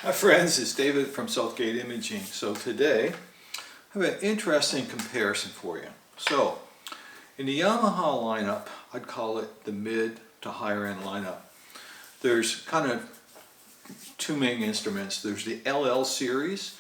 Hi friends, it's David from Southgate Imaging. So today I have an interesting comparison for you. So in the Yamaha lineup, I'd call it the mid to higher end lineup. There's kind of two main instruments. There's the LL series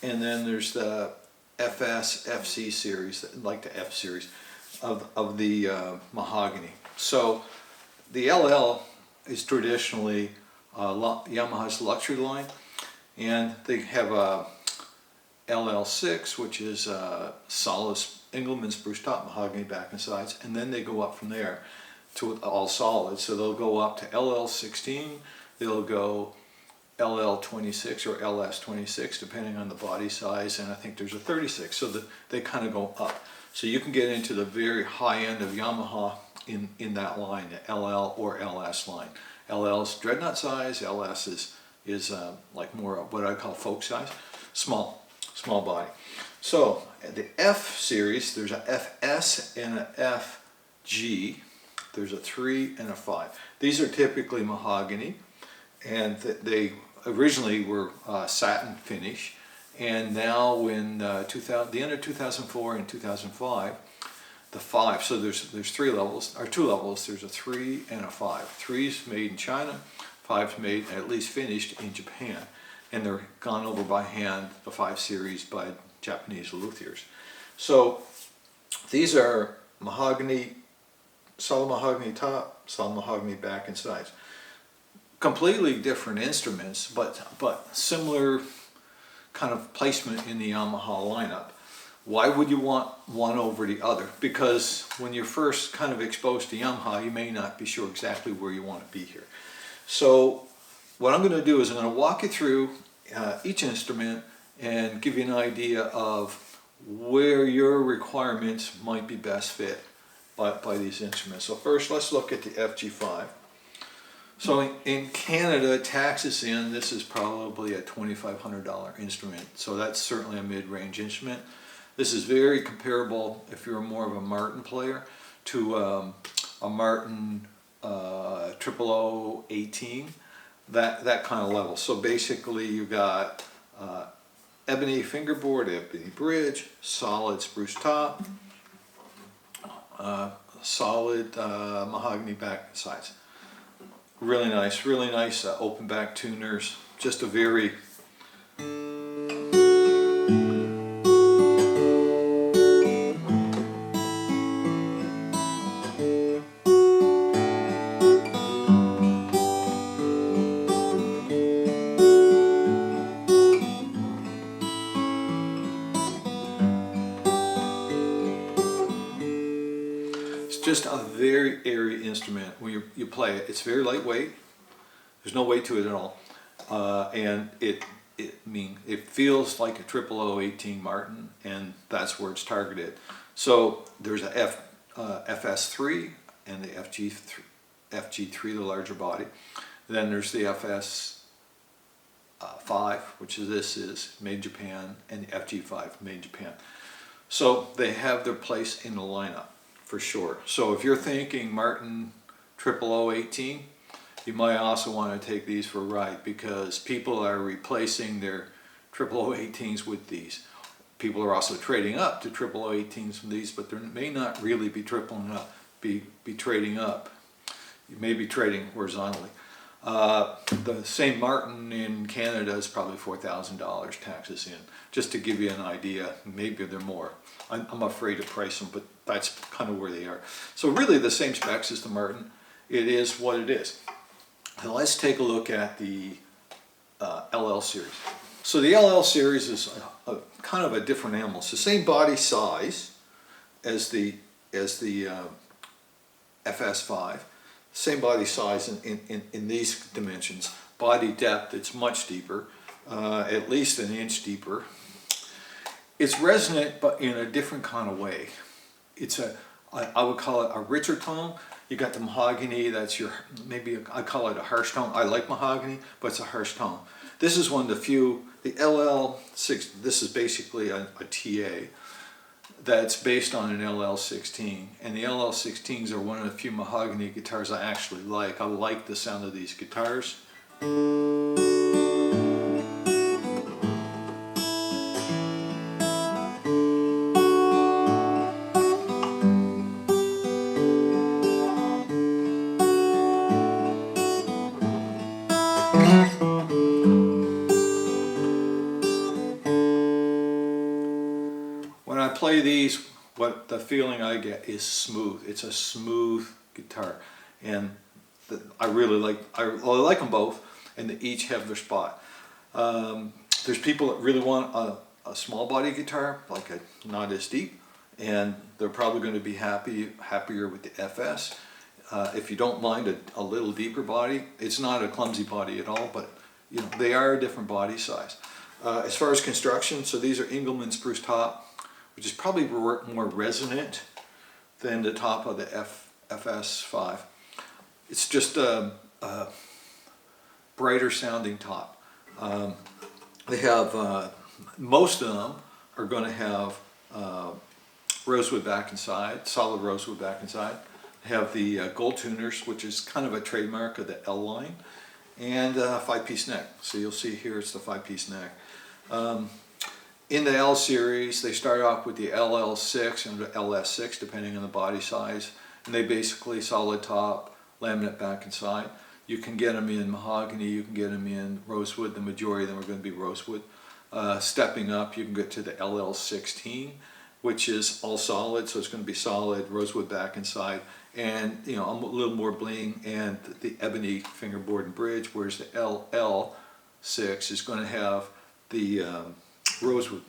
and then there's the FS/FC series, like the F series of the mahogany. So the LL is traditionally Yamaha's luxury line, and they have a LL6, which is solid Engelmann spruce top, mahogany back and sides, and then they go up from there to all solid. So they'll go up to LL16, they'll go LL26 or LS26 depending on the body size, and I think there's a 36, so they kind of go up. So you can get into the very high end of Yamaha in that line, the LL or LS line. LL's dreadnought size, LS is like more what I call folk size, small body. So the F series, there's a FS and a FG, there's a 3 and a 5. These are typically mahogany, and they originally were satin finish, and now when the end of 2004 and 2005, the 5, so there's 3 levels, or 2 levels, there's a 3 and a 5. 3's made in China, 5's made, at least finished, in Japan. And they're gone over by hand, the 5 series, by Japanese luthiers. So these are mahogany, solid mahogany top, solid mahogany back and sides. Completely different instruments, but similar kind of placement in the Yamaha lineup. Why would you want one over the other? Because when you're first kind of exposed to Yamaha, you may not be sure exactly where you want to be here. So what I'm going to do is I'm going to walk you through each instrument and give you an idea of where your requirements might be best fit by these instruments. So first, let's look at the FG5. So in Canada, taxes in, this is probably a $2,500 instrument. So that's certainly a mid-range instrument. This is very comparable, if you're more of a Martin player, to a Martin 00018, that kind of level. So basically you got ebony fingerboard, ebony bridge, solid spruce top, solid mahogany back and sides. Really nice open back tuners. Just a very just a very airy instrument when you play it. It's very lightweight. There's no weight to it at all, and it feels like a 00018 Martin, and that's where it's targeted. So there's a FS3 and the FG3, the larger body. Then there's the FS5, which is made in Japan, and the FG5 made in Japan. So they have their place in the lineup, for sure. So if you're thinking Martin 00018, you might also want to take these for a ride, because people are replacing their 00018s with these. People are also trading up to 00018s from these, but they may not really be be trading up. You may be trading horizontally. The same Martin in Canada is probably $4,000 taxes in, just to give you an idea. Maybe they're more. I'm afraid to price them, but that's kind of where they are. So really the same specs as the Martin. It is what it is. Now let's take a look at the LL series. So the LL series is kind of a different animal. It's the same body size as the FS5. Same body size in these dimensions. Body depth, it's much deeper, at least an inch deeper. It's resonant, but in a different kind of way. I would call it a richer tone. You got the mahogany, that's maybe I call it a harsh tone. I like mahogany, but it's a harsh tone. This is one of the few, the LL6, this is basically a TA that's based on an LL16. And the LL16s are one of the few mahogany guitars I actually like. I like the sound of these guitars. play these, what the feeling I get is smooth. It's a smooth guitar, and I like them both, and they each have their spot. There's people that really want a small body guitar, like a not as deep, and they're probably going to be happier with the FS. If you don't mind a little deeper body, it's not a clumsy body at all, but you know, they are a different body size. As far as construction, so these are Engelmann spruce top, which is probably more resonant than the top of the FS5. It's just a brighter sounding top. They have, most of them are going to have rosewood back and side, solid rosewood back and side. They have the gold tuners, which is kind of a trademark of the L line, and a 5-piece neck. So you'll see here it's the 5-piece neck. In the L series, they start off with the LL6 and the LS6, depending on the body size, and they basically solid top, laminate back and side. You can get them in mahogany, you can get them in rosewood. The majority of them are going to be rosewood. Stepping up, you can get to the LL16, which is all solid, so it's going to be solid, rosewood back and side, and you know, a little more bling, and the ebony fingerboard and bridge, whereas the LL6 is going to have the rosewood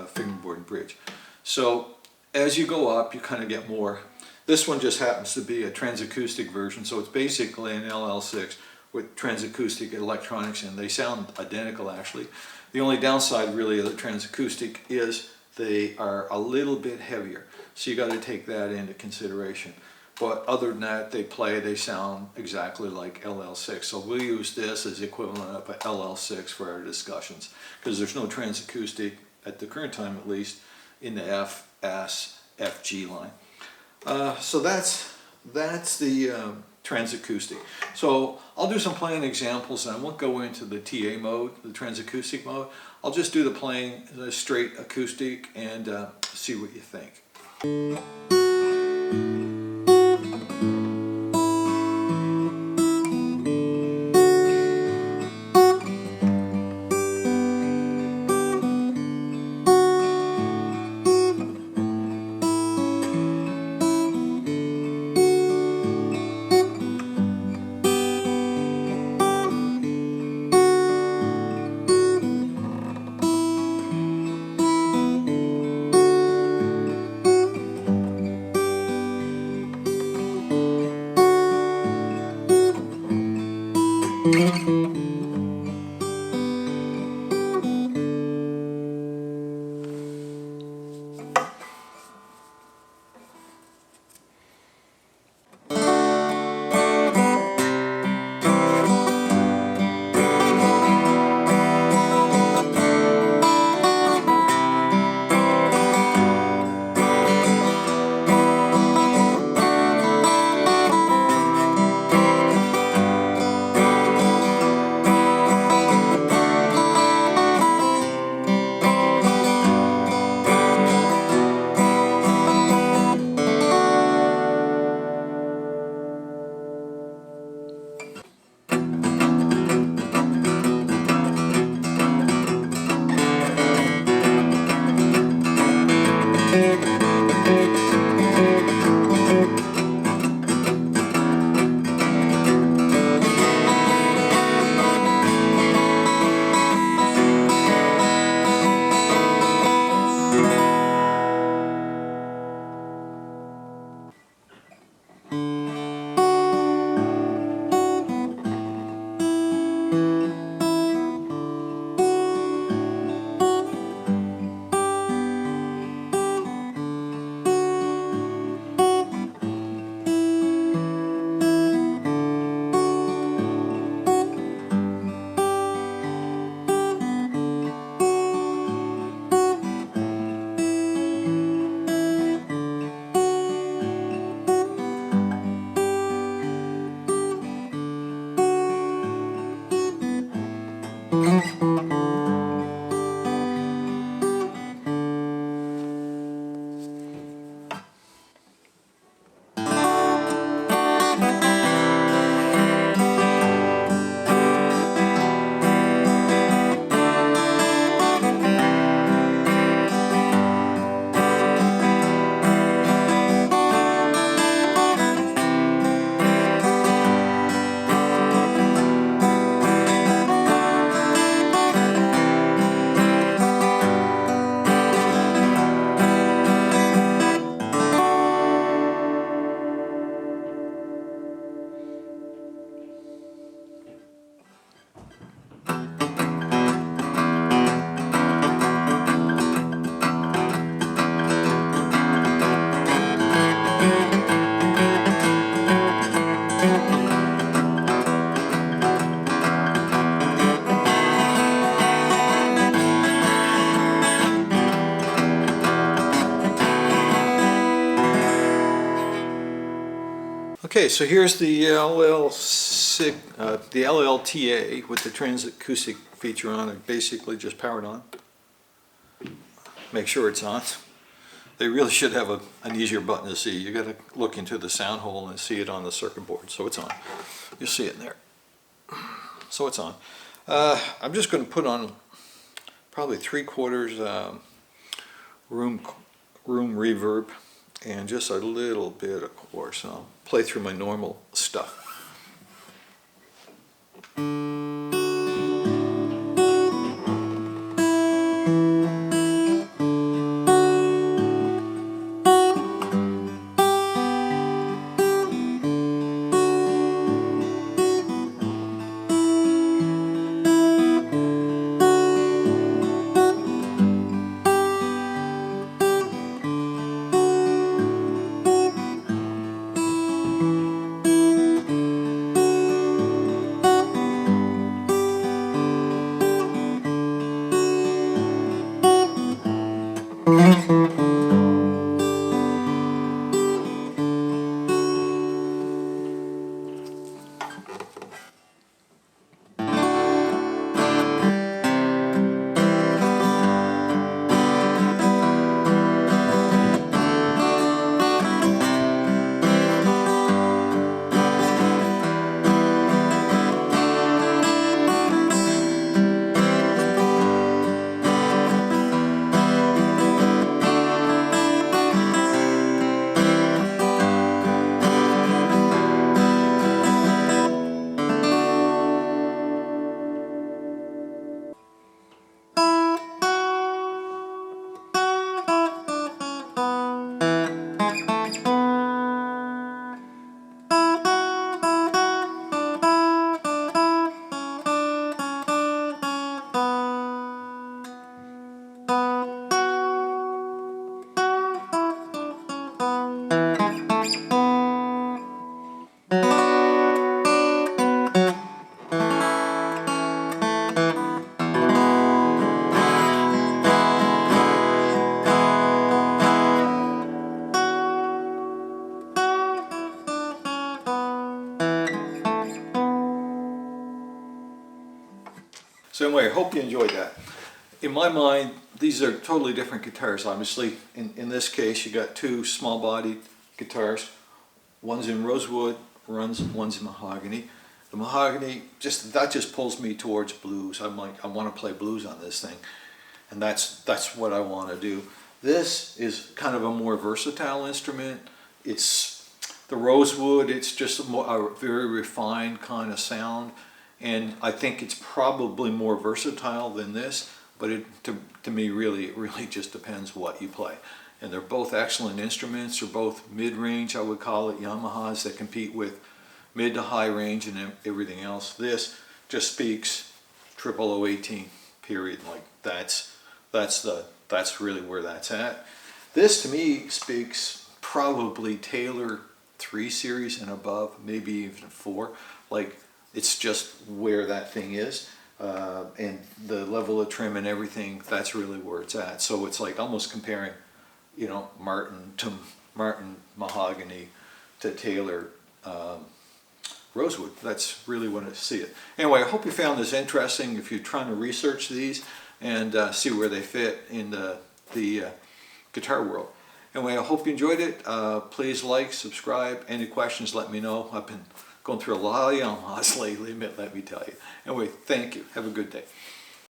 fingerboard and bridge. So as you go up, you kind of get more. This one just happens to be a Transacoustic version, so it's basically an LL6 with Transacoustic electronics, and they sound identical actually. The only downside really of the Transacoustic is they are a little bit heavier, so you got to take that into consideration. But other than that, they sound exactly like LL6. So we'll use this as the equivalent of an LL6 for our discussions, because there's no Transacoustic at the current time, at least, in the FG line. So that's the Transacoustic. So I'll do some playing examples, and I won't go into the TA mode, the Transacoustic mode. I'll just do the playing, the straight acoustic, and see what you think. Okay, so here's the LLTA with the Transacoustic feature on it. Basically just powered on. Make sure it's on. They really should have an easier button to see. You got to look into the sound hole and see it on the circuit board. So it's on. You'll see it in there. So it's on. I'm just going to put on probably 3/4 room reverb and just a little bit of course. I'll play through my normal stuff. So anyway, I hope you enjoyed that. In my mind, these are totally different guitars. Obviously, in this case, you got two small-bodied guitars. One's in rosewood, one's in mahogany. The mahogany just pulls me towards blues. I'm like, I want to play blues on this thing, and that's what I want to do. This is kind of a more versatile instrument. It's the rosewood. It's just a very refined kind of sound. And I think it's probably more versatile than this, but to me really just depends what you play. And they're both excellent instruments. They're both mid-range, I would call it, Yamahas that compete with mid to high range and everything else. This just speaks 00018, period. Like that's really where that's at. This to me speaks probably Taylor 3 series and above, maybe even 4. Like, it's just where that thing is, and the level of trim and everything, that's really where it's at. So it's like almost comparing, you know, Martin mahogany to Taylor rosewood. That's really what I see it. Anyway, I hope you found this interesting if you're trying to research these and see where they fit in the guitar world. Anyway, I hope you enjoyed it. Please like, subscribe. Any questions, let me know. I've been going through a lot of Yamahas lately, let me tell you. Anyway, thank you. Have a good day.